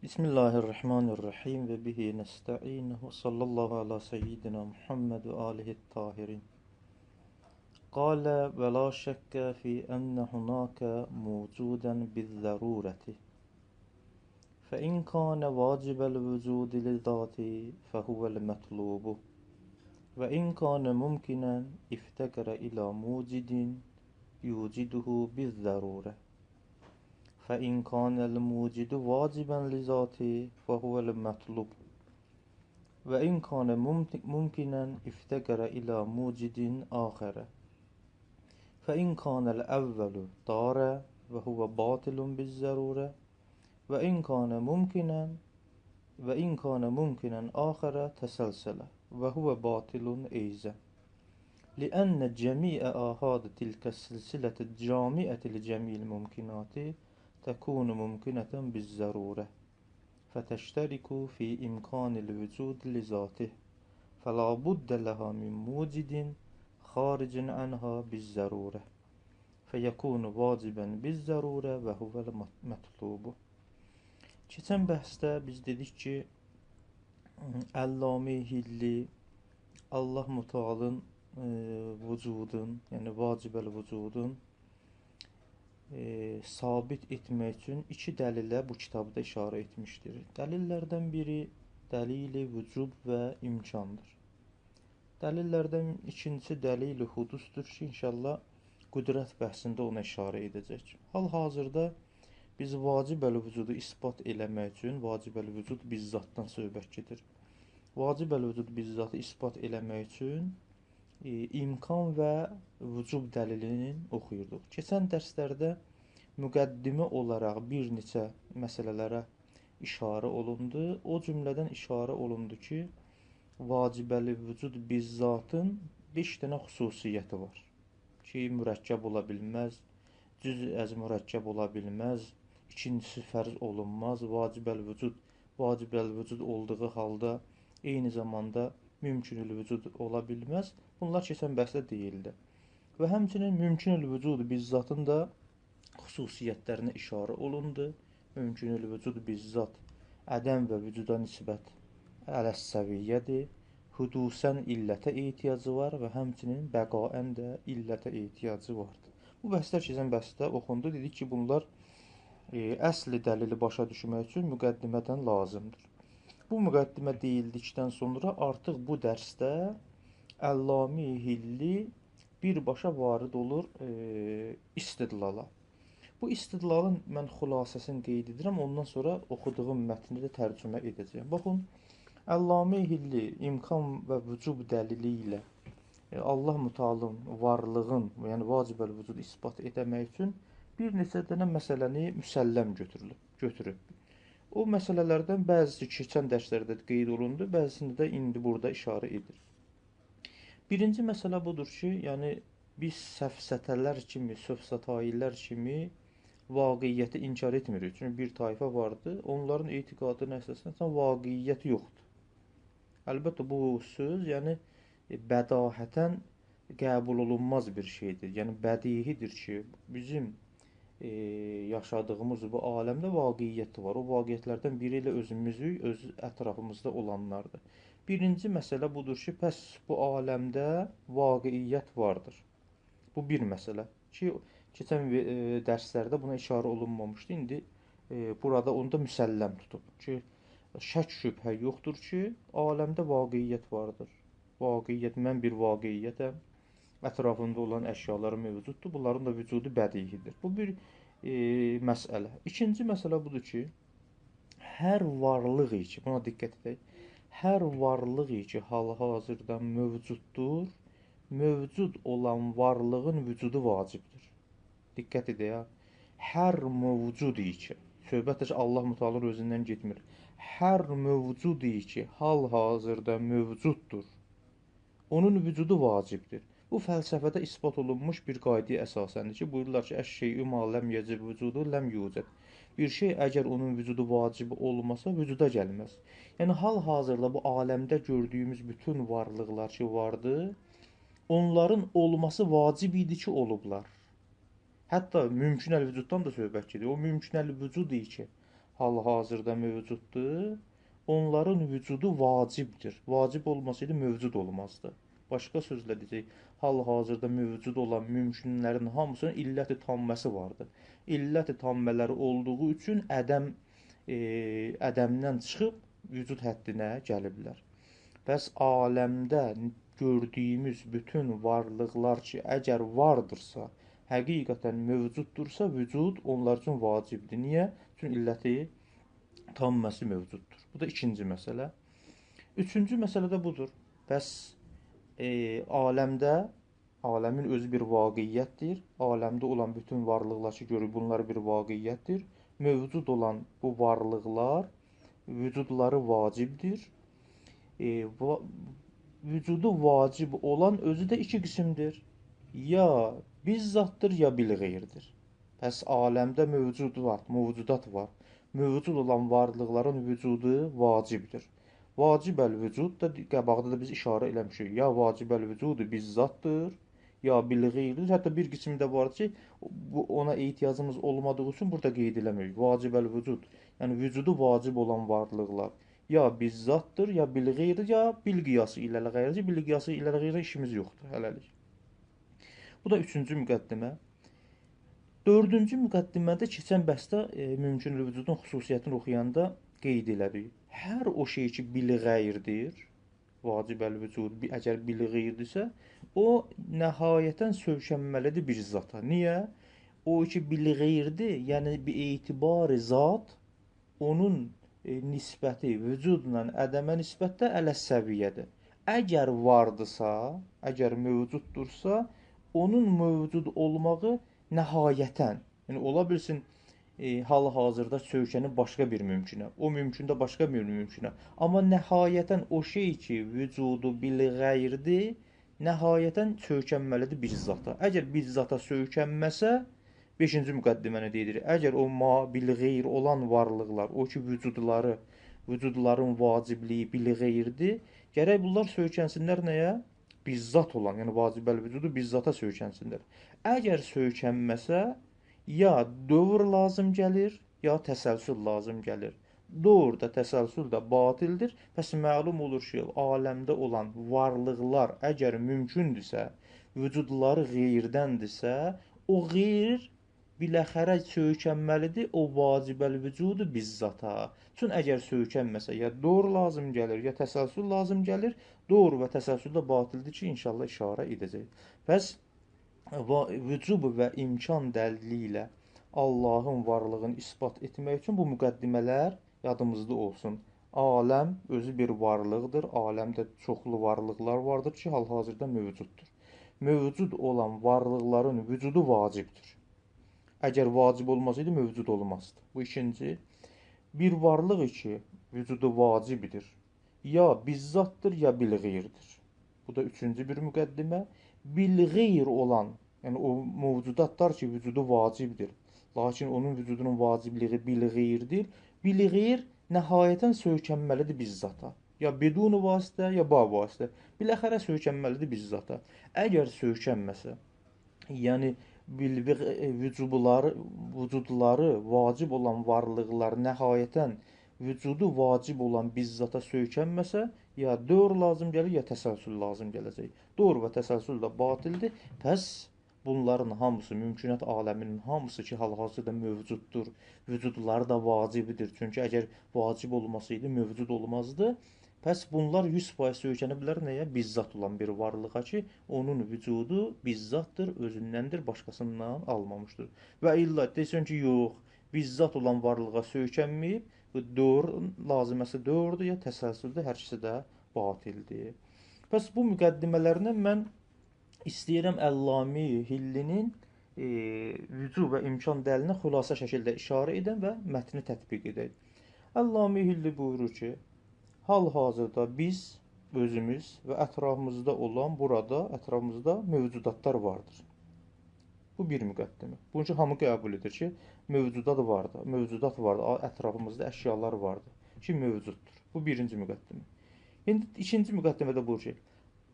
Bismillahirrahmanirrahim ve bihi nesta'in ve sallallahu ala seyyidina Muhammed ve alihi tahirin. Kale ve la şekke fi enne hunake mevcuden bizzarureti. Fe in kâne vacibel vücudi li zati fehuvel metlubu. Ve in kâne mumkinen iftekere ila mucidin yuciduhu bizzarure. فإن كان الموجد واجبا لذاته فهو المطلوب وإن كان ممكنا افتقر إلى موجد آخر فإن كان الأول طار وهو باطل بالضرورة وإن كان ممكنا آخر تسلسل وهو باطل أيضا لأن جميع آحاد تلك السلسلة الجامعة لجميع الممكنات تكون ممكنة بالضرورة فتشترك في إمكان الوجود لذاته فلا بد لها من موجد خارج عنها بالضرورة فيكون واجبا بالضرورة وهو المطلوب. Keçən bəhsdə biz dedik ki, Əlləmi Hilli Allah Mütealın vücudun, yəni vacibəl vücudun sabit etmək üçün iki dəlillə bu kitabda işarə etmişdir. Dəlillərdən biri dəlil-i vücub və imkandır. Dəlillərdən ikincisi dəlil-i hudusdur ki, inşallah qüdrət bəhsində ona işarə edəcək. Hal-hazırda biz vacibəl vücudu isbat eləmək üçün, vacibəl vücud bizzatdan söhbət gedir. Vacibəl vücud bizzatı isbat eləmək üçün imkan və vücub dəlilini oxuyurduq. Keçən dərslərdə müqəddimə olaraq bir neçə məsələlərə işarə olundu. O cümlədən işarə olundu ki, vacibəli vücud bizzatın 5 dənə xüsusiyyəti var. Ki, mürəkkəb ola bilməz, cüz əz mürəkkəb ola bilməz, ikincisi fərz olunmaz, vacibəl vücud olduğu halda eyni zamanda mümkünül vücud ola bilməz. Bunlar keçən bəhsdə deyildi. Və həmçinin mümkünül vücud bizzatın da xüsusiyyətlərinə işarə olundu. Mümkünül vücud bizzat ədəm və vücuda nisbət ələs-səviyyədir. Hudusən illətə ehtiyacı var və həmçinin bəqaən də illətə ehtiyacı vardır. Bu bəhslər keçən bəhsdə oxundu. Dedik ki, bunlar əsli dəlili başa düşmək üçün müqəddimədən lazımdır. Bu müqəddimə deyildikdən sonra artıq bu dərsdə Əlləmi Hilli birbaşa varid olur istidlala. Bu istidlalın mən xülasəsini qeyd edirəm, ondan sonra oxuduğum mətni də tərcümə edəcəyim. Baxın, Əlləmi Hilli imkan və vücub dəlili ilə Allah Mütealın varlığın, yəni vacibəl vücud isbat etmək üçün bir neçə dənə məsələni müsəlləm götürüb. O məsələlərdən bəzisi keçən dərslərdə qeyd olundu, bəzisini də indi burada işarə edir. Birinci məsələ budur ki, yəni biz səfsətələr kimi, söfsətayilər kimi vaqiyyəti inkar etmirik. Çünki bir tayfa vardı, onların etiqadına əsasən vaqiyyəti yoxdur. Əlbəttə bu söz, yəni bədahətən qəbul olunmaz bir şeydir. Yəni bədihidir ki, bizim yaşadığımız bu aləmdə vaqiyyət var. O vaqiyyətlərdən biri ilə özümüzü, öz ətrafımızda olanlardır. Birinci məsələ budur ki, pəs bu aləmdə vaqiyyət vardır. Bu bir məsələ ki, keçən dərslərdə buna işarə olunmamışdı. İndi burada onu da müsəlləm tutub ki, şək şübhə yoxdur ki, aləmdə vaqiyyət vardır. Vaqiyyət, mən bir vaqiyyətəm. Ətrafında olan əşyalar mövcuddur. Bunların da vücudu bədihidir. Bu bir məsələ. İkinci məsələ budur ki, hər varlıq ki, buna diqqət edək, hər varlıq ki, hal-hazırda mövcuddur, mövcud olan varlığın vücudu vacibdir. Diqqət edək, hər mövcud ki, söhbət ki, Allah Mütealın özündən getmir. Hər mövcud ki, hal-hazırda mövcuddur, onun vücudu vacibdir. Bu fəlsəfədə isbat olunmuş bir qaydaya əsasəndir ki, buyururlar ki, əş-şey'ü ma ləm yəcib vücudu ləm yucad. Bir şey əgər onun vücudu vacib olmasa, vücuda gəlməz. Yəni hal-hazırda bu aləmdə gördüyümüz bütün varlıqlar ki vardı, onların olması vacib idi ki, olublar. Hətta mümkünəl vücuddan da söhbət gedir. O mümkünəl vücud ki, hal-hazırda mövcuddur. Onların vücudu vacibdir. Vacib olmasaydı mövcud olmazdı. Başqa sözlə desək, hal-hazırda mövcud olan mümkünlərin hamısının illət-i tamməsi vardır. İllət-i tammələri olduğu üçün ədəmdən çıxıb vücud həddinə gəliblər. Bəs aləmdə gördüyümüz bütün varlıqlar ki, əgər vardırsa, həqiqətən mövcuddursa, vücud onlar üçün vacibdir. Niyə? Çünki illəti tamməsi mövcuddur. Bu da ikinci məsələ. Üçüncü məsələ də budur. Bəs aləmin özü bir vaqiyyətdir. Aləmdə olan bütün varlıqlar ki, görür, bunlar bir vaqiyyətdir. Mövcud olan bu varlıqlar, vücudları vacibdir. Vücudu vacib olan özü də iki qismdir. Ya bizzatdır, ya bilğeyrdir. Bəs aləmdə mövcudat var. Mövcud olan varlıqların vücudu vacibdir. Vacibəl vücud da qabaqda da biz işarə eləmişik. Ya vacibəl vücudu bizzatdır, ya bilğeyrdir. Hətta bir qismi də var ki, ona ehtiyacımız olmadığı üçün burada qeyd eləmirik. Vacibəl vücud, yəni vücudu vacib olan varlıqlar ya bizzatdır, ya bilğeyrdir, ya bilqiyası ilə əlğeyrdir. Bilqiyası ilə əlğeyrdir işimiz yoxdur hələlik. Bu da üçüncü müqəddimə. Dördüncü müqəddimədə keçən bəhsdə mümkün vücudun xüsusiyyətini oxuyanda qeyd elədik. Hər o şey ki, bilğeyrdir, vacibəl vücud, əgər bilğeyrdirsə, o nəhayətən söykənməlidir bir zata. Niyə? O ki, bilğeyrdir, yəni bir etibarı zat, onun nisbəti vücudla ədəmə nisbətdə ələ səviyyədir. Əgər vardısa, əgər mövcuddursa, onun mövcud olmağı nəhayətən, yəni ola bilsin hal-hazırda söykənib başqa bir mümkünə, o mümkündə başqa bir mümkünə. Amma nəhayətən o şey ki, vücudu bilğeyrdir, nəhayətən söykənməlidir bir zata. Əgər bir zata söykənməsə, 5-ci müqəddiməni deyirik. Əgər o bilğeyr olan varlıqlar, o ki vücudların vacibliyi bilğeyrdir, gərək bunlar söykənsinlər nəyə? Bizzat olan, yəni vacibəl vücudu bizzata söykənsinlər. Əgər söykənməsə, ya dövr lazım gəlir, ya təsəlsül lazım gəlir. Dövr də, təsəlsül də batildir. Pəs məlum olur ki, aləmdə olan varlıqlar əgər mümkündürsə, vücudları qeyrdəndirsə, o qeyr biləxərə söykənməlidir o vacibəl vücudu bizzata. Çünki əgər söykənməsə, ya dövr lazım gəlir, ya təsəlsül lazım gəlir. Dövr və təsəlsül də batildir ki, inşallah işarə edəcək. Pəs vücub və imkan dəlili ilə Allahın varlığını isbat etmək üçün bu müqəddimələr yadımızda olsun. Aləm özü bir varlıqdır. Aləmdə çoxlu varlıqlar vardır ki, hal-hazırda mövcuddur. Mövcud olan varlıqların vücudu vacibdir. Əgər vacib olmasaydı, mövcud olmazdı. Bu ikinci. Bir varlıq ki, vücudu vacibdir. Ya bizzatdır, ya bilğeyrdir. Bu da üçüncü bir müqəddimə. Bilğeyr olan, yəni o mövcudatlar ki, vücudu vacibdir. Lakin onun vücudunun vacibliyi bilğeyrdir. Bilğeyr nəhayətən söykənməlidir bizzata. Ya bidunu vasitə, ya ba vasitə. Biləxərə söykənməlidir bizzata. Əgər söykənməsə, yəni vücudları vacib olan varlıqlar nəhayətən vücudu vacib olan bizzata söykənməsə, ya dövr lazım gəlir, ya təsəlsül lazım gələcək. Dövr və təsəlsül də batildir. Pəs bunların hamısı, mümkünat aləminin hamısı ki, hal-hazırda mövcuddur. Vücudları da vacibdir. Çünki əgər vacib olmasaydı, mövcud olmazdı. Pəs bunlar 100% söykəniblər nəyə? Bizzat olan bir varlığa ki, onun vücudu bizzatdır, özündəndir, başqasından almamışdır. Və illa desən ki, yox, bizzat olan varlığa söykənməyib, dövr laziməsi dövrdür, ya təsəlsüldür, hər ikisi də batildir. Pəs bu müqəddimələrlə mən istəyirəm Əllami Hillinin vücub və imkan dəlilinə xülasə şəkildə işarə edən və mətni tətbiq edək. Əllami Hilli buyurur ki, hal-hazırda biz özümüz və ətrafımızda olan ətrafımızda mövcudatlar vardır. Bu bir müqəddimə. Bunun üçün hamı qəbul edir ki, mövcudat vardır, ətrafımızda əşyalar vardır ki, mövcuddur. Bu birinci müqəddimə. İndi ikinci müqəddimədə buyurur ki,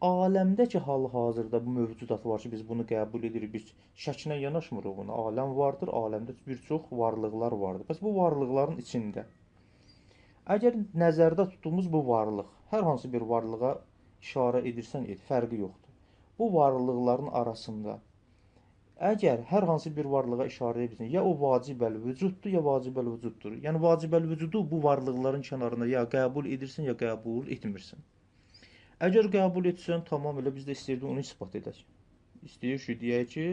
Aləmdə ki, hal-hazırda bu mövcudat var ki, biz bunu qəbul edirik, biz şəklə yanaşmırıq buna. Aləm vardır, aləmdə bir çox varlıqlar vardır. Bəs bu varlıqların içində, əgər nəzərdə tutduğumuz bu varlıq, hər hansı bir varlığa işarə edirsən et, fərqi yoxdur. Bu varlıqların arasında, əgər hər hansı bir varlığa işarə edirsən, ya o vacibəl vücuddur, ya vacibəl vücuddur. Yəni vacibəl vücudu bu varlıqların kənarında ya qəbul edirsən, ya qəbul etmirsən. Əgər qəbul etsən, tamam elə biz də istəyirdik onu isbat edək. İstəyir ki, deyək ki,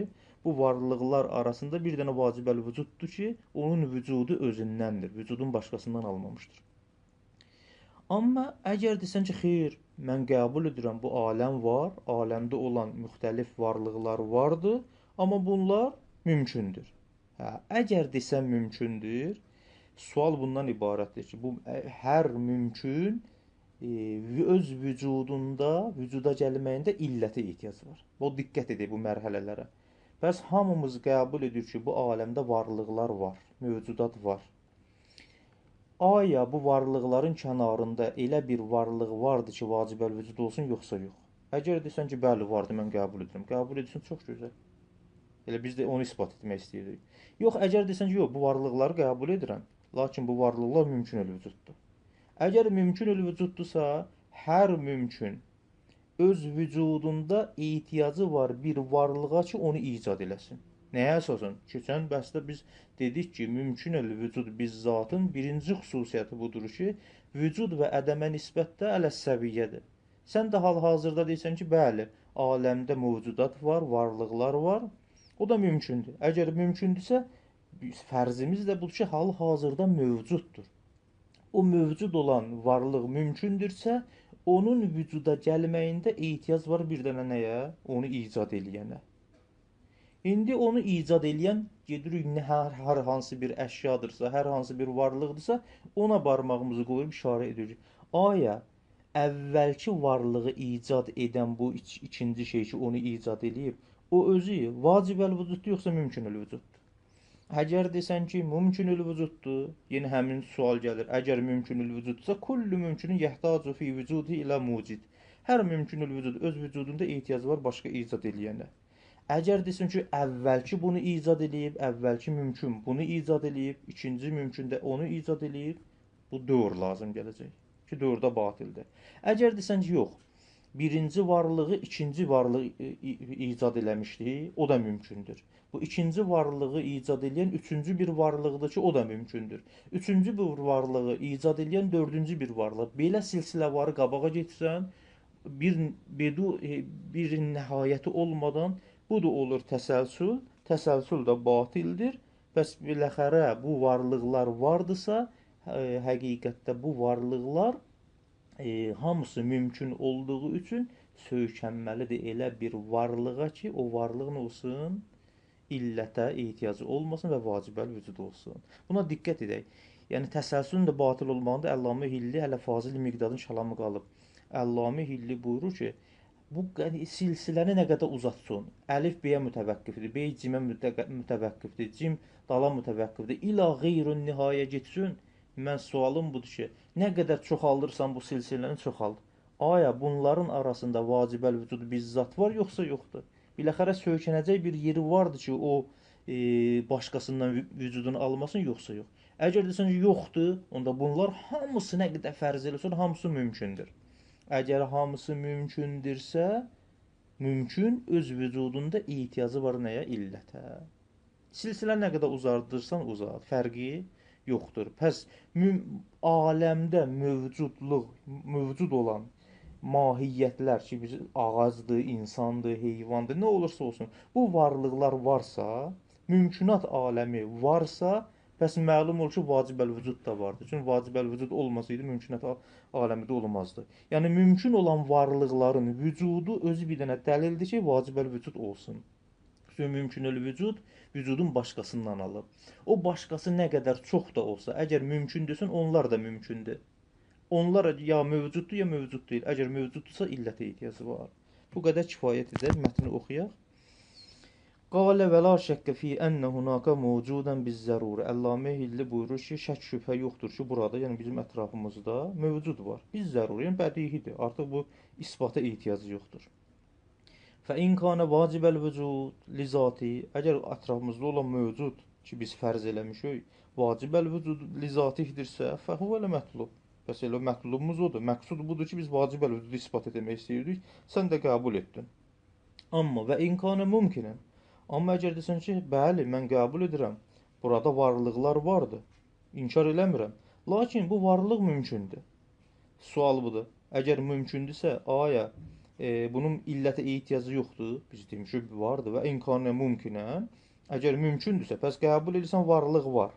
bu varlıqlar arasında bir dənə vacibəl vücuddur ki, onun vücudu özündəndir, vücudun başqasından almamışdır. Amma əgər desən ki, xeyr, mən qəbul edirəm, bu aləm var, aləmdə olan müxtəlif varlıqlar vardır, amma bunlar mümkündür. Hə, əgər desən mümkündür, sual bundan ibarətdir ki, bu hər mümkün öz vücudunda, vücuda gəlməyində illətə ehtiyac var. O diqqət edək bu mərhələlərə. Bəs hamımız qəbul edir ki, bu aləmdə varlıqlar var, mövcudat var. Aya bu varlıqların kənarında elə bir varlıq vardır ki, vacibəl vücud olsun, yoxsa yox? Əgər desən ki, bəli, vardır, mən qəbul edirəm. Qəbul edirsən, çox gözəl. Elə biz də onu isbat etmək istəyirik. Yox, əgər desən ki, yox, bu varlıqları qəbul edirəm, lakin bu varlıqlar mümkün vücuddur. Əgər mümkün vücuddursa, hər mümkün öz vücudunda ehtiyacı var bir varlığa ki, onu icad eləsin. Nəyə əsasən? Keçən bəhsdə biz dedik ki, mümkün vücud bizzatın birinci xüsusiyyəti budur ki, vücud və ədəmə nisbətdə ələs-səviyyədir. Sən də hal-hazırda deyirsən ki, bəli, aləmdə mövcudat var, varlıqlar var. O da mümkündür. Əgər mümkündürsə, fərzimiz də budur ki, hal-hazırda mövcuddur. O mövcud olan varlıq mümkündürsə, onun vücuda gəlməyində ehtiyac var bir dənə nəyə? Onu icad eləyənə. İndi onu icad eləyən gedirik hər hansı bir əşyadırsa, hər hansı bir varlıqdırsa, ona barmağımızı qoyub işarə edirik. Aya əvvəlki varlığı icad edən bu ikinci şey ki, onu icad eləyib, o özü vacibəl vücuddur yoxsa mümkünül vücuddur? Əgər desən ki, mümkünül vücuddur, yenə həmin sual gəlir. Əgər mümkünül vücuddursa, kullu mümkünün yəhtacu fi vücudi ilə mucid. Hər mümkünül vücud öz vücudunda ehtiyac var başqa icad eləyənə. Əgər desin ki, əvvəlki bunu icad eləyib, əvvəlki mümkün bunu icad eləyib, ikinci mümkün də onu icad eləyib, bu dövr lazım gələcək ki, dövrdə batildir. Əgər desən ki, yox, birinci varlığı ikinci varlıq icad eləmişdi, o da mümkündür. Bu ikinci varlığı icad eləyən üçüncü bir varlıqdır ki, o da mümkündür. Üçüncü bir varlığı icad eləyən dördüncü bir varlıq. Belə silsiləvarı qabağa getsən, bir nəhayəti olmadan bu da olur təsəlsül. Təsəlsül də batildir. Bəs biləxərə bu varlıqlar vardısa, həqiqətdə bu varlıqlar hamısı mümkün olduğu üçün söykənməlidir elə bir varlığa ki, o varlığın olsun, illətə ehtiyacı olmasın və vacibəl vücud olsun. Buna diqqət edək. Yəni təsəlsülün də batil olmağında Əllamə Hilli hələ Fazil Miqdadın kəlamı qalıb. Əllamə Hilli buyurur ki, bu silsiləni nə qədər uzatsın, əlif B-yə mütəvəqqifdir, B cimə mütəvəqqifdir, cim dala mütəvəqqifdir, ilə qeyrün nihayə getsin. Mən sualım budur ki, nə qədər çoxaldırsan bu silsiləni çoxald. Aya bunların arasında vacibəl vücud bizzat var yoxsa yoxdur? Biləxərə söykənəcək bir yeri vardır ki, o başqasından vücudunu almasın yoxsa yox. Əgər desən ki, yoxdur, onda bunlar hamısı nə qədər fərz eləsən, hamısı mümkündür. Əgər hamısı mümkündürsə, mümkün öz vücudunda ehtiyacı var nəyə? İllətə. Silsilə nə qədər uzardırsan uzat, fərqi yoxdur. Pəs aləmdə mövcud olan mahiyyətlər ki, biz ağacdır, insandır, heyvandır, nə olursa olsun, bu varlıqlar varsa, mümkünat aləmi varsa, bəs məlum olur ki, vacibəl vücud da vardır. Çünki vacibəl vücud olmasaydı, mümkünat aləmi də olmazdı. Yəni, mümkün olan varlıqların vücudu özü bir dənə dəlildir ki, vacibəl vücud olsun. Çünki mümkünül vücud, vücudun başqasından alıb. O başqası nə qədər çox da olsa, əgər mümkündürsə, onlar da mümkündür. Onlar ya mövcuddur, ya mövcud deyil. Əgər mövcuddursa, illətə ehtiyacı var. Bu qədər kifayət edər, mətni oxuyaq. Qale və la şəkkə fi ənə hunaka mövcudan biz-zərurə. Əllamə Hilli buyurur ki, şək şübhə yoxdur ki, burada, yəni bizim ətrafımızda mövcud var. Biz-zəruri, yəni bədihidir. Artıq bu isbata ehtiyacı yoxdur. Fə in kana vacibəl vücud li zati. Əgər ətrafımızda olan mövcud ki, biz fərz eləmişik, vacibəl vücud li zatidirsə, fə huvəl mətlub. Bəs elə mətlubumuz odur. Məqsud budur ki, biz vacibəl vücudu isbat etmək istəyirdik. Sən də qəbul etdin. Amma və in kana mümkünən. Amma əgər desən ki, bəli, mən qəbul edirəm. Burada varlıqlar vardır. İnkar eləmirəm. Lakin bu varlıq mümkündür. Sual budur. Əgər mümkündürsə, aya bunun illətə ehtiyacı yoxdur. Biz demişik vardır və imkanı mümkünən. Əgər mümkündürsə, pəs qəbul edirsən varlıq var.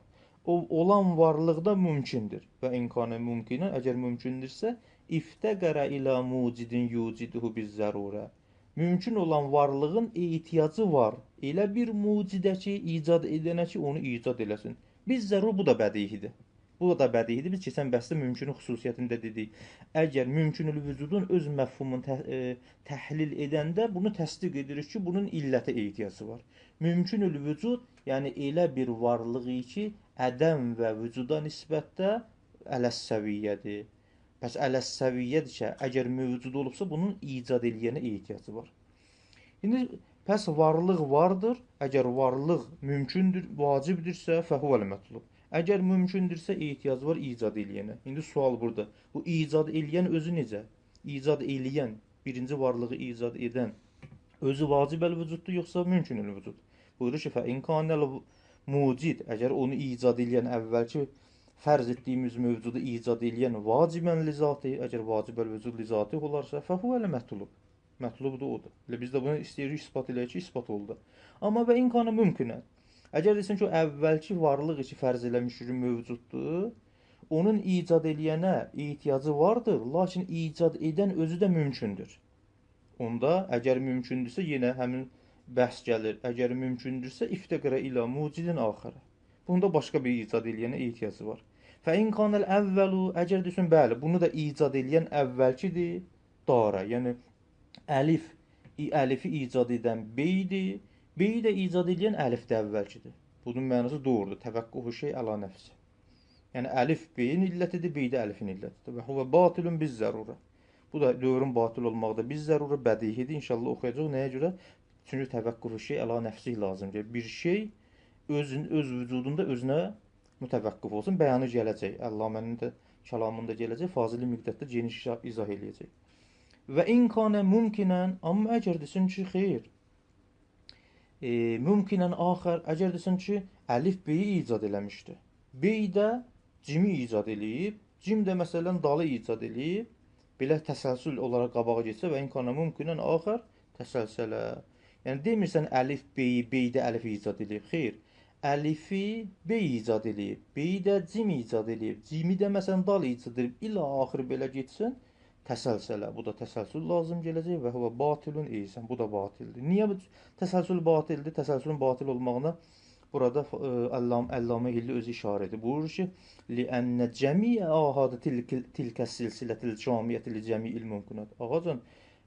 O olan varlıq da mümkündür və imkanı mümkünən. Əgər mümkündürsə, iftəqərə ilə mucidin yuciduhu biz-zərurə. Mümkün olan varlığın ehtiyacı var. Elə bir mucidə ki, icad edənə ki, onu icad eləsin. Biz-zərur bu da bədihidir. Bu da bədihidir. Biz keçən bəhsdə mümkünün xüsusiyyətində dedik. Əgər mümkünül vücudun öz məfhumunu təhlil edəndə bunu təsdiq edirik ki, bunun illətə ehtiyacı var. Mümkünül vücud, yəni elə bir varlığı ki, ədəm və vücuda nisbətdə ələs-səviyyədir. Pəs ələs-səviyyədir ki, əgər mövcud olubsa, bunun icad eləyənə ehtiyacı var. İndi pəs varlıq vardır. Əgər varlıq mümkündür, vacibdirsə, fəhuvəl mətlub. Əgər mümkündürsə, ehtiyacı var icad eləyənə. İndi sual burada. Bu icad eləyən özü necə? İcad eləyən, birinci varlığı icad edən özü vacibəl vücuddur, yoxsa mümkünül vücud? Buyurur ki, fə imkanəl mucid, əgər onu icad eləyən əvvəlki fərz etdiyimiz mövcudu icad eləyən vacibən lizati, əgər vacibəl vücud lizati olarsa, fəhuvəl mətlub. Mətlub da odur. Biz də bunu istəyirik ispat eləyək ki, ispat oldu. Amma və imkanı mümkünən. Əgər desən ki, o əvvəlki varlıq ki, fərz eləmişik mövcuddur, onun icad eləyənə ehtiyacı vardır, lakin icad edən özü də mümkündür. Onda, əgər mümkündürsə, yenə həmin bəhs gəlir. Əgər mümkündürsə, iftəqərə ilə mucidin axırə. Bunda başqa bir icad eləyənə ehtiyacı var. Fə in kanəl əvvəlu, əgər desən, bəli, bunu da icad eləyən əvvəlkidir, dara, yəni əlifi icad edən beydir, beyi də icad edən əlif də əvvəlkidir. Bunun mənası doğrudur. Təvəqqühü şey əla nəfsi. Yəni əlif beyin illətidir, bey də əlifin illətidir. Və huvə batilun biz-zərurə. Bu da dövrün batil olmaqda biz-zərurə bədihidir. İnşallah oxuyacaq. Nəyə görə? Çünki təvəqqühü şey əla nəfsi lazımdır. Bir şey öz vücudunda özünə mütəvəqqif olsun. Bəyanı gələcək. Əllamənin də kəlamında gələcək. Fazili miqdadda geniş izah eləyəcək. Və in kanə mümkünən, amma əgər desin ki, xeyr, mümkünən axər, əgər desin ki, əlif beyi icad eləmişdir. Bey də cimi icad eləyib, cim də məsələn dalı icad eləyib, belə təsəlsül olaraq qabağa getsə və in kanə mümkünən axər təsəlsələ. Yəni demirsən əlif beyi, bey də əlif icad eləyib. Xeyr, əlifi bey icad eləyib, beyi də cim icad eləyib, cimi də məsələn dal icad eləyib, ilə axır belə getsin, təsəlsələ. Bu da təsəlsül lazım gələcək və huvə batilun eysən. Bu da batildir. Niyə təsəlsül batildir? Təsəlsülün batil olmağına burada Əllamə Hilli özü işarə edir. Buyurur ki, li'ənnə cəmiyə ahadı tilkə silsilətil camiyyəti li cəmi'il mümkünət. Ağacan,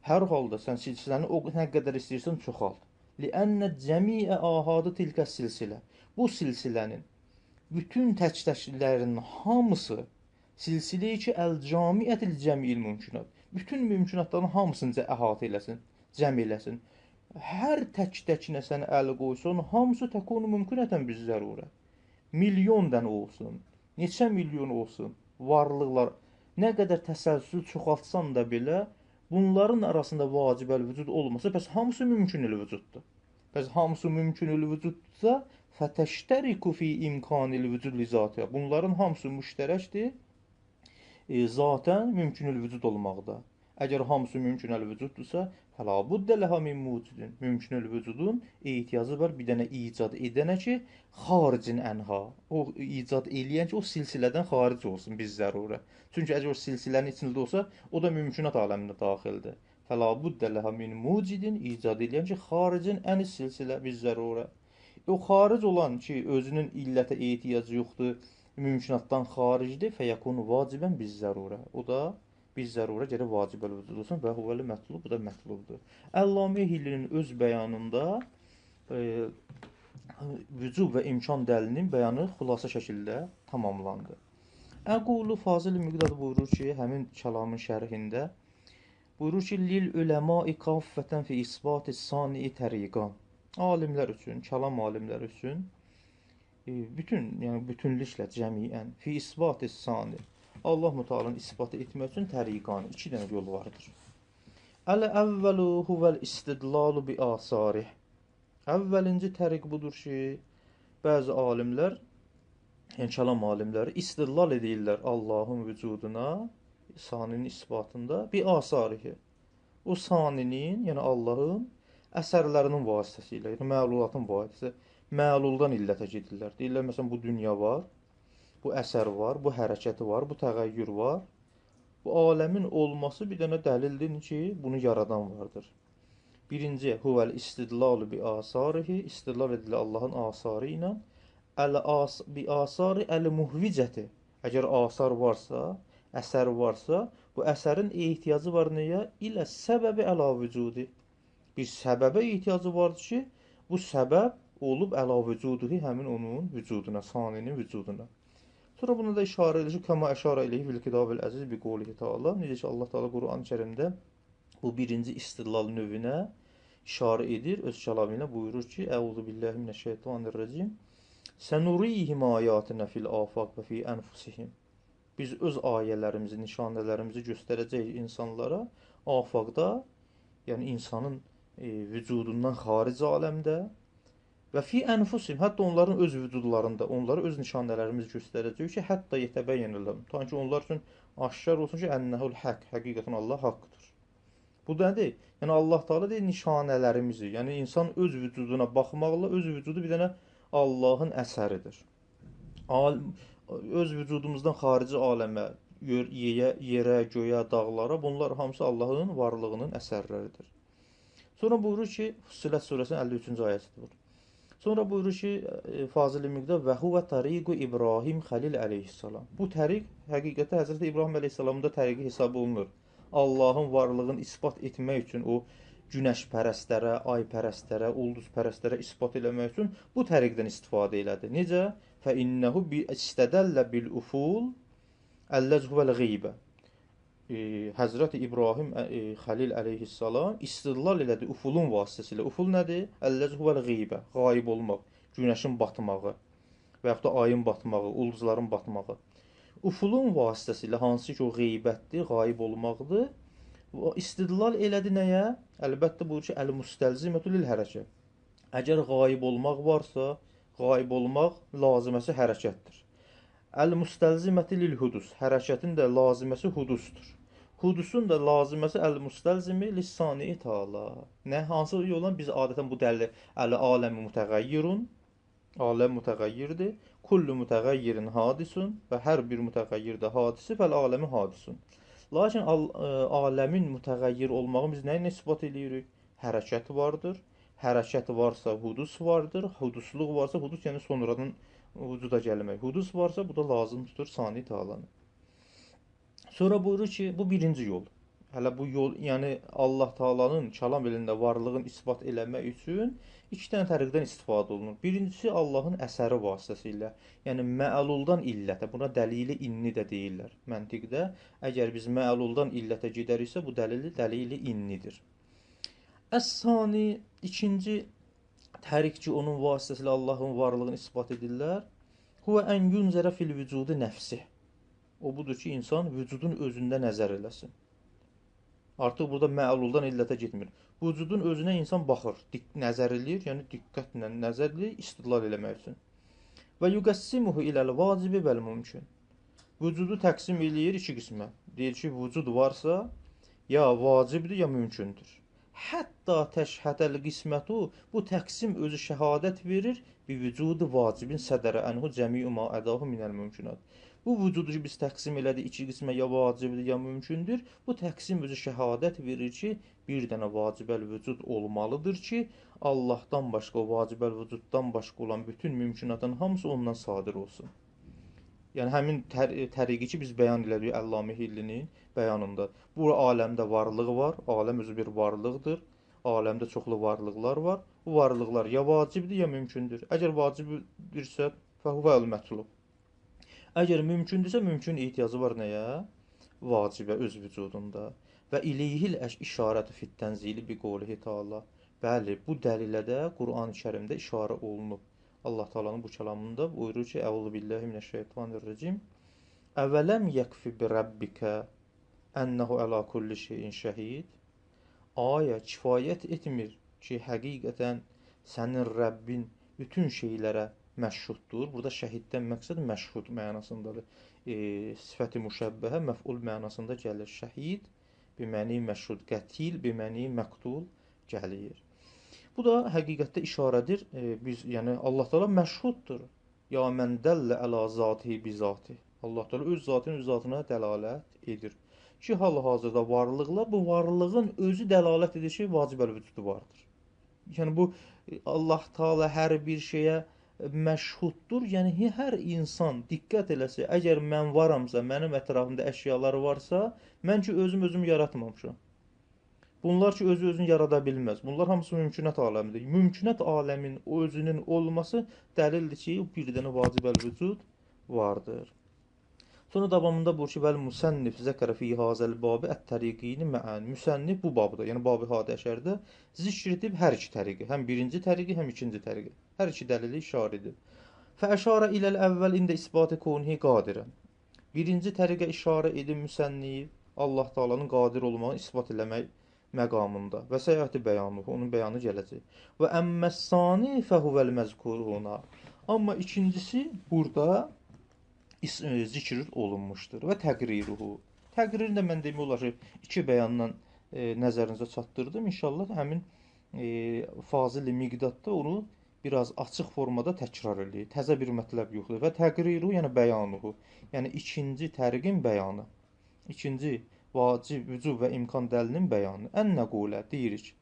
hər halda sən silsiləni o nə qədər istəyirsən çoxalt. Li'ənnə cəmiyə ahadı tilkə silsilə. Bu silsilənin bütün tək-təklərinin hamısı silsilə-i ki, əl-camiyyətil cəmiyyil mümkünat. Bütün mümkünatların hamısını əhatə eləsin, cəm eləsin. Hər tək-təkinə sən əl qoysun, hamısı təkunu mümkünətən biz-zərurə. Milyon dənə olsun, neçə milyon olsun, varlıqlar, nə qədər təsəlsül çoxaltsan da belə, bunların arasında vacibəl vücud olmasa, bəs hamısı mümkünül vücuddur. Bəs hamısı mümkünül vücuddursa, fətəştəriku fi imkanil vücud li zatiyə. Bunların hamısı müştərəkdir, zaten mümkünül vücud olmaqda. Əgər hamısı mümkünül vücuddursa, fəla buddə ləhə min mucidin. Mümkünül vücudun ehtiyacı var bir dənə icad edənə ki, xaricin ənha. O icad eləyən ki, o silsilədən xaric olsun biz-zərurə. Çünki əgər o silsilənin içində olsa, o da mümkünat aləminə daxildir. Fəla buddə ləhə min mucidin icad eləyən ki, xaricin əni silsilə biz-zərurə. O xaric olan ki, özünün illətə ehtiyacı yoxdur, mümkünatdan xaricdir, fəyəkunu vacibən biz-zərurə. O da biz-zərurə gərək vacibəl vücud olsun və huvəli mətlub, bu da mətlubdur. Əllamə Hillinin öz bəyanında e, vücub və imkan dəlilinin bəyanı xülasə şəkildə tamamlandı. Əqulu Fazil Miqdad buyurur ki, həmin kəlamın şərhində buyurur ki, lil uləma-i kaffətən fi isbat-i sani təriqan. Alimlər üçün, kəlam alimləri üçün yəni bütünlüklə cəmiən fi isbat-i sani Allah Mütəalanın isbatı etmək üçün təriqan, iki dənə yol vardır. Əl-əvvəlu huvəl istidlalu bi asarih. Əvvəlinci təriq budur ki, bəzi alimlər, yəni kəlam alimləri istidlal edirlər Allahın vücuduna, saninin isbatında bi asarihi. O saninin, yəni Allahın əsərlərinin vasitəsilə, yəni məlulatın vasitəsilə, məluldan illətə gedirlər. Deyirlər, məsələn, bu dünya var, bu əsər var, bu hərəkəti var, bu təğəyyür var. Bu aləmin olması bir dənə dəlildir ki, bunu yaradan vardır. Birinci, huvəl istidlalu bi asarihi, istidlal edilir Allahın asarı ilə. Bi asari əl-muhvicəti. Əgər asar varsa, əsər varsa, bu əsərin ehtiyacı var nəyə? İlə səbəbi əla vücudi. Bir səbəbə ehtiyacı vardır ki, bu səbəb olub əla vücuduhi, həmin onun vücuduna, saninin vücuduna. Sonra buna da işarə edilir ki, kəma əşarə eləyhi fil kitabil əziz bi qoulihi təala. Necə ki, Allah Teala Quran-ı Kərimdə bu birinci istidlal növünə işarə edir. Öz kəlamı ilə buyurur ki, Əuzu billahi minəşşeytanirracim. Sənurihim ayatina fil afaq və fi anfusihim. Biz öz ayələrimizi, nişanələrimizi göstərəcəyik insanlara afaqda, yəni insanın vücudundan xaric aləmdə və fi anfusihim, hətta onların öz vücudlarında, onlara öz nişanələrimizi göstərəcəyik ki, hətta yetəbəyyənələm. Ta ki onlar üçün aşkar olsun ki, ennəhul haqq, həqiqətən Allah haqqdır. Bu nədir? Yəni Allah Teala deyir nişanələrimizi, yəni insan öz vücuduna baxmaqla öz vücudu bir dənə Allahın əsəridir. Öz vücudumuzdan xarici aləmə, yerə, göyə, dağlara, bunlar hamısı Allahın varlığının əsərləridir. Sonra buyurur ki, Fussilet surəsinin 53-cü ayəsidir. Sonra buyurur ki, Fazil-i Miqdad və huvə tariqu İbrahim Xəlil əleyhissalam. Bu təriq həqiqətdə Həzrəti İbrahim əleyhissalamın da təriqi hesab olunur. Allahın varlığını isbat etmək üçün o günəşpərəstlərə, aypərəstlərə, ulduzpərəstlərə isbat eləmək üçün bu təriqdən istifadə elədi. Necə? Fə innəhu bi istədəllə bil uful əlləzhuvəl qeybə. Həzrəti İbrahim Xəlil əleyhissalam istidlal elədi ufulun vasitəsilə. Uful nədir? Əlləzhuvəl qeybə, qayib olmaq, günəşin batmağı və yaxud da ayın batmağı, ulduzların batmağı. Ufulun vasitəsilə, hansı ki o qeybətdir, qayib olmaqdır, istidlal elədi nəyə? Əlbəttə buyurur ki, əl-müstəlzimətü lil hərəkə. Əgər qayib olmaq varsa, qayib olmaq laziməsi hərəkətdir. Əl-müstəlzimətü lil hudus. Hərəkətin də laziməsi hudusdur. Hudusun da laziməsi əl-müstəlzimi lis-sani təala. Nə? Hansı yolla biz adətən bu dəlili əl-aləmi mütəğəyyirun, aləm mütəğəyyirdir. Kullu mütəğəyyirin hadisun və hər bir mütəğəyyir də hadisi fəl-aləmi hadisun. Lakin aləmin mütəğəyyir olmağı biz nəyə isbat edirik? Hərəkət vardır. Hərəkət varsa hudus vardır. Hudusluq varsa hudus, yəni sonradan vücuda gəlmək. Hudus varsa bu da lazım tutur sani təalanı. Sonra buyurur ki, bu birinci yol. Hələ bu yol, yəni Allah Taalanın kəlam elində varlığını isbat eləmək üçün iki dənə təriqdən istifadə olunur. Birincisi Allahın əsəri vasitəsilə, yəni mə'luldan illətə, buna dəlili inni də deyirlər məntiqdə. Əgər biz mə'luldan illətə gedəriksə, bu dəlili innidir. Əs-sani, ikinci təriq ki, onun vasitəsilə Allahın varlığını isbat edirlər. Huvə ən yunzərə fil vücudu nəfsi. O budur ki, insan vücudun özündə nəzər eləsin. Artıq burada mə'luldan illətə getmir. Vücudun özünə insan baxır, nəzər eləyir, yəni diqqətlə nəzər eləyir, istidlal eləmək üçün. Və yuqəssimuhu iləl vacibi vəl mümkün. Vücudu təqsim eləyir iki qismə. Deyir ki, vücud varsa, ya vacibdir, ya mümkündür. Hətta təşhədəl qismətu, bu təqsim özü şəhadət verir, bi vücudu vacibin sədərə ənhu cəmi'u ma ədahu minəl mümkünat. Bu vücudu ki, biz təqsim elədik iki qismə, ya vacibdir, ya mümkündür. Bu təqsim özü şəhadət verir ki, bir dənə vacibəl vücud olmalıdır ki, Allahdan başqa, o vacibəl vücuddan başqa olan bütün mümkünatın hamısı ondan sadir olsun. Yəni, həmin təriqi ki, biz bəyan elədik Əllamə Hillinin bəyanında. Bu aləmdə varlıq var, aləm özü bir varlıqdır, aləmdə çoxlu varlıqlar var. Bu varlıqlar ya vacibdir, ya mümkündür. Əgər vacibdirsə, fəhuvəl mətlub. Əgər mümkündürsə, mümkün ehtiyacı var nəyə? Vacibə öz vücudunda. Və ileyhil işarətü fit tənzili bi qoulihi taala. Bəli, bu dəlilə də Qurani-Kərimdə işarə olunub. Allah Taala'nın bu kəlamında buyurur ki: "Əuzu billahi mineşşeytanirracim. Əvələm yəkfi bi rabbika ennehu ala kulli şeyin şəhid." Aya kifayət etmir ki, həqiqətən sənin Rəbbin bütün şeylərə məşhuddur. Burada şəhiddən məqsəd məşhud mənasındadır. Sifəti müşəbbəhə məf'ul mənasında gəlir. Şəhid biməni məşhud, qətil biməni məqtul gəlir. Bu da həqiqətdə işarədir. Biz, yəni Allah Teala məşhuddur. Ya mən dəllə əla zatihi bi zati. Allah Teala öz zatının öz zatına dəlalət edir. Ki, hal-hazırda varlıqlar, bu varlığın özü dəlalət edir ki, vacib vücudu vardır. Yəni bu Allah Teala hər bir şeyə məşhuddur. Yəni hər insan diqqət eləsə, əgər mən varamsa, mənim ətrafımda əşyalar varsa, mən ki özümü yaratmamışam. Bunlar ki özünü yarada bilməz. Bunlar hamısı mümkünət aləmidir. Mümkünət aləmin özünün olması dəlildir ki, bir dənə vacib vücud vardır. Sonra davamında bu ki, vəl müsənnif zəkərə fi hazəl babi ət-təriqini mə'an. Müsənnif bu babda, yəni babi hadə əşərdə zikr edib hər iki təriqi. Həm birinci təriqi, həm ikinci təriqi. Hər iki dəlili işarə edib. Fəəşarə iləl əvvəl ində isbatı kunhi qadirən. Birinci təriqə işarə edib müsənnif Allah Taala'nın qadir olmağını isbat eləmək məqamında və səyahəti bəyanı, onun bəyanı gələcək. Və əmməssani fəhuvəl məzkuruna. Amma ikincisi burada zikr olunmuşdur və təqriruhu. Təqririni də mən demək olar ki, iki bəyandan nəzərinizə çatdırdım. İnşallah həmin fazil-i miqdadda onu biraz açıq formada təkrar eləyir. Təzə bir mətləb yoxdur. Və təqriruhu, yəni bəyanuhu. Yəni ikinci təriqin bəyanı. İkinci vacib, vücub və imkan dəlilinin bəyanı. Ən nəqulə deyirik.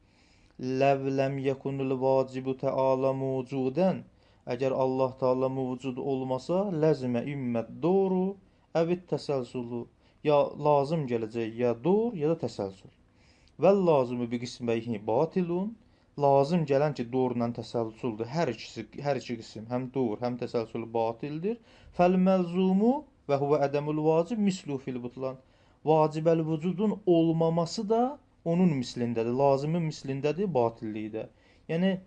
Ləv ləm yekunul vacibu təala mevcudən. Əgər Allah Teala mövcud olmasa, ləzmə immət doğru, əvit təsəlsulu. Ya lazım gələcək, ya doğru, ya da təsəlsul. Vəl lazımı bi qisməyhi batilun. Lazım gələn ki, doğrudan təsəlsuldur. Hər iki qism, həm doğru, həm təsəlsul batildir. Fəl məlzumu və huvə ədəmül vacib mislu fil butlan. Vacibəl vücudun olmaması da onun mislindədir. Lazımın mislindədir, batillikdə. Yəni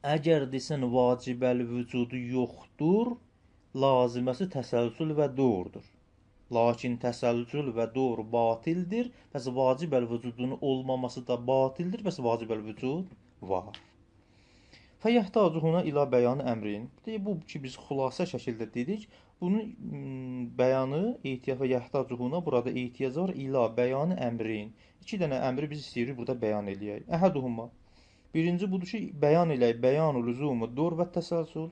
əgər desən vacibəl vücudu yoxdur, laziməsi təsəlsül və doğrudur. Lakin təsəlsül və doğru batildir, bəs vacibəl vücudun olmaması da batildir, bəs vacibəl vücud var. Fəyəhtacuhuna ilə bəyanı əmrin. Bu ki, biz xülasə şəkildə dedik, bunun bəyanı fəyəhtacuhuna burada ehtiyac var ilə bəyanı əmrin. İki dənə əmri biz istəyirik burada bəyan eləyək. Əhəduhuma. Birinci budur ki, bəyan eləyək, bəyan-ı lüzumu doğru və təsəlsul.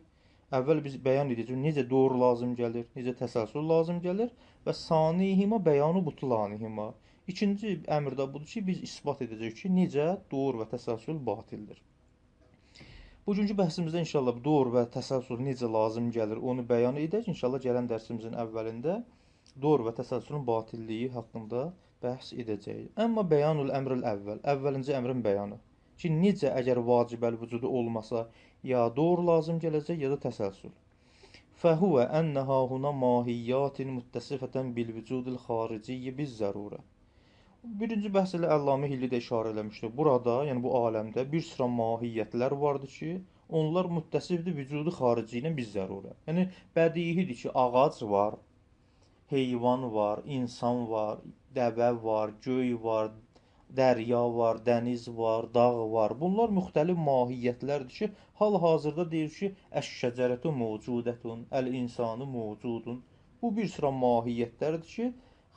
Əvvəl biz bəyan edəcəyik, necə doğru lazım gəlir, necə təsəlsul lazım gəlir və sanihima bəyan-ı butlanihima. İkinci əmrdə budur ki, biz isbat edəcəyik ki, necə doğru və təsəlsul batildir. Bugünkü bəhsimizdə inşallah doğru və təsəlsul necə lazım gəlir, onu bəyan edək. İnşallah gələn dərsimizin əvvəlində doğru və təsəlsulun batilliyi haqqında bəhs edəcəyik. Amma bəyanul əmril əvvəl, əvvəlinci əmrin bəyanı. Ki, necə əgər vacibəl vücudu olmasa, ya doğru lazım gələcək, ya da təsəlsul. Fəhuvə ənəhə huna mahiyyatin müttəsifətən bil vücudil xariciyyə biz zərurə. Birinci bəhs ilə Əllamə Hilli də işarə eləmişdir. Burada, yəni bu aləmdə bir sıra mahiyyətlər vardır ki, onlar müttəsifdir vücudu xarici ilə biz zərurə. Yəni, bədihidir ki, ağac var, heyvan var, insan var, dəvə var, göy var, dərya var, dəniz var, dağ var. Bunlar müxtəlif mahiyyətlərdir ki, hal-hazırda deyir ki, əş-şəcərətu mövcudətun, əl-insanı mövcudun. Bu bir sıra mahiyyətlərdir ki,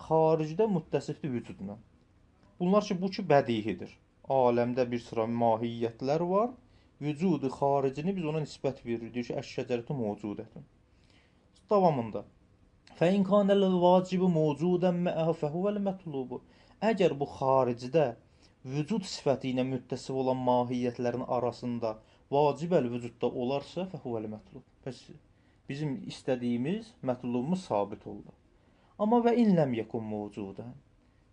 xaricdə müttəsifdir vücuduna. Bunlar ki, bu ki, bədihidir. Aləmdə bir sıra mahiyyətlər var. Vücudu xaricini biz ona nisbət veririk. Deyir ki, əş-şəcərətu mövcudətun. Davamında. Fəin kanəl vacibu mövcudən mə'əhə fəhuvəl mətlubu. Əgər bu xaricdə vücud sifəti ilə müttəsif olan mahiyyətlərin arasında vacibəl vücudda olarsa, fəhuvəl mətlub. Pəs bizim istədiyimiz, mətlubumuz sabit oldu. Amma və inləm yekun mövcudən.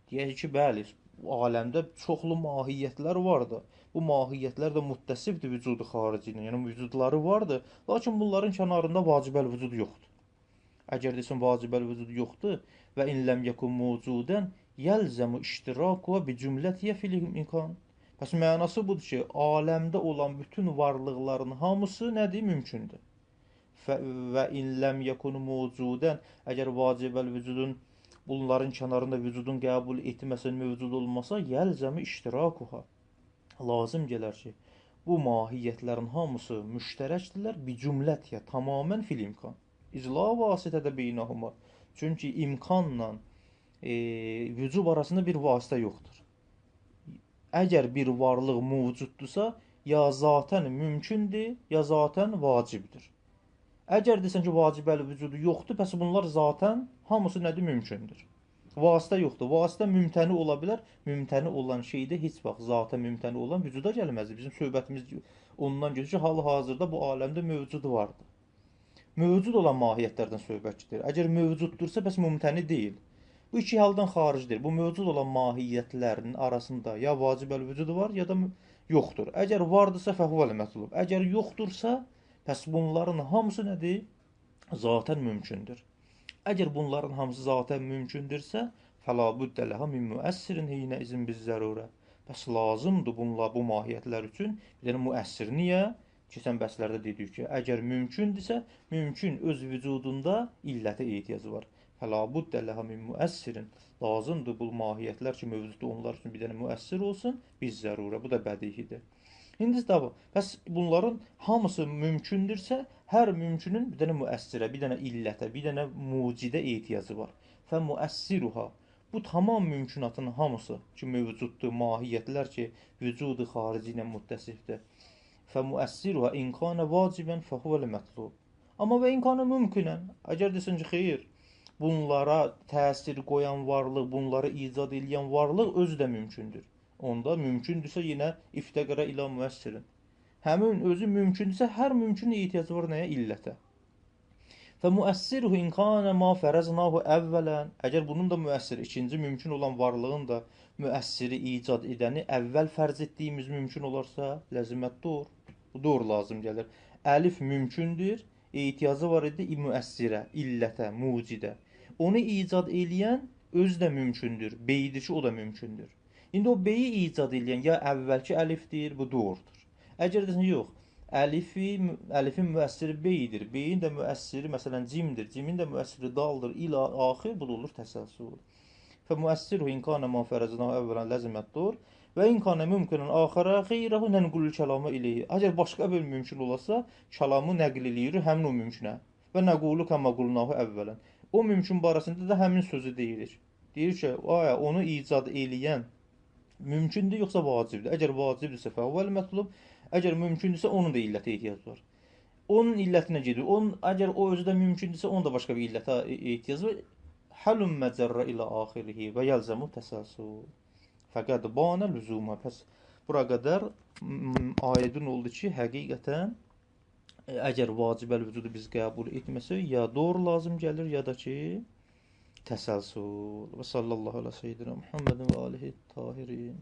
Deyək ki, bəli, aləmdə çoxlu mahiyyətlər vardır. Bu mahiyyətlər də müttəsifdir vücudu xarici ilə, yəni vücudları vardır, lakin bunların kənarında vacibəl vücud yoxdur. Əgər desən vacibəl vücud yoxdur və in ləm yekun mövcudən yəlzəmu iştiraku bi cümlətiyə fil imkan. Pəs mənası budur ki, aləmdə olan bütün varlıqların hamısı nədir? Mümkündür. Və in ləm yekun mövcudən, əgər vacibəl vücudun bunların kənarında vücudun qəbul etməsə, mövcud olmasa, yəlzəmi iştirakuha. Lazım gələr ki, bu mahiyyətlərin hamısı müştərəkdirlər, bi cümlətiyə, tamamən fil imkan. İcla vasitədə beynəhuma. Çünki imkanla vücub arasında bir vasitə yoxdur. Əgər bir varlıq mövcuddursa, ya zatən mümkündür, ya zatən vacibdir. Əgər desən ki, vacibəli vücudu yoxdur, pəs bunlar zatən hamısı nədir? Mümkündür. Vasitə yoxdur. Vasitə mümtəni ola bilər. Mümtəni olan şeydə heç vaxt zatən mümtəni olan vücuda gəlməzdir. Bizim söhbətimiz ondan gedir ki, hal-hazırda bu aləmdə mövcud vardır. Mövcud olan mahiyyətlərdən söhbət gedir. Əgər mövcuddursa, bəs mümtəni deyil. Bu iki haldan xaricdir. Bu mövcud olan mahiyyətlərin arasında ya vacibəl vücudu var, ya da yoxdur. Əgər vardırsa, fəhvəl mətlub. Əgər yoxdursa, pəs bunların hamısı nədir? Zatən mümkündür. Əgər bunların hamısı zatən mümkündürsə, fəla buddə ləhə min müəssirin heynə izin biz zərurə. Bəs lazımdır bunlar, bu mahiyyətlər üçün bir dənə müəssir. Niyə? Keçən bəslərdə dedik ki, əgər mümkündürsə, mümkün öz vücudunda illətə ehtiyacı var. Fəla buddə ləhə min müəssirin. Lazımdır bu mahiyyətlər ki, mövcudda onlar üçün bir dənə müəssir olsun, biz zərurə. Bu da bədihidir. İndi də bəs bunların hamısı mümkündürsə, hər mümkünün bir dənə müəssirə, bir dənə illətə, bir dənə mucidə ehtiyacı var. Fə müəssiruha. Bu tamam mümkünatın hamısı ki, mövcuddur, mahiyyətlər ki, vücudu xarici ilə müttəsifdir. Fə müəssiruha inkana vacibən fəhvəl mətlub. Amma və inkana mümkünən. Əgər desən ki, xeyr, bunlara təsir qoyan varlıq, bunları icad edən varlıq özü də mümkündür. Onda mümkündürsə yenə iftəqərə ilə müəssirin. Həmin özü mümkündürsə, hər mümkün ehtiyacı var nəyə? İllətə. Və müəssiruhu inkana ma fərəznahu əvvələn. Əgər bunun da müəssir, ikinci mümkün olan varlığın da müəssiri icad edəni əvvəl fərz etdiyimiz mümkün olarsa, ləzimət doğru. Bu doğru lazım gəlir. Əlif mümkündür, ehtiyacı var idi müəssirə, illətə, mucidə. Onu icad eləyən özü də mümkündür. Beyidir ki, o da mümkündür. İndi o beyi icad eləyən ya əvvəlki əlifdir, bu doğrudur. Əgər desən, yox, əlifin müəssiri beyidir. Beyin də müəssiri, məsələn, cimdir. Cimin də müəssiri daldır, ilə axir, bu da olur təsəlsul. Fə müəssiruhu inkana ma fərəzna əvvələn ləzimətdur. Və inkana mümkünən axara xeyrəhu nənqulul kəlama ileyhi. Əgər başqa bir mümkün olasa, kəlamı nəql eləyirik həmin o mümkünə. Və nəqulu kəmə qulnahu əvvələn. O mümkün barəsində də həmin sözü deyirik. Deyir ki, onu icad eləyən mümkündür, yoxsa vacibdir. Əgər vacibdirsə fəvvəl mətlub, əgər mümkündürsə onun da illətə ehtiyac var. Onun illətinə gedir. Əgər o özü də mümkündürsə, onun da başqa bir illətə ehtiyac var. Həlum məcərrə ilə axirihi və yəlzəmu təsəlsul. Fəqəd banə lüzuma. Pəs bura qədər aydın oldu ki, həqiqətən əgər vacibəl vücudu biz qəbul etməsək, ya doğru lazım gəlir, ya da ki, təsəlsul. Və sallallahu alə seyyidina Muhammedin və alihi tahirin.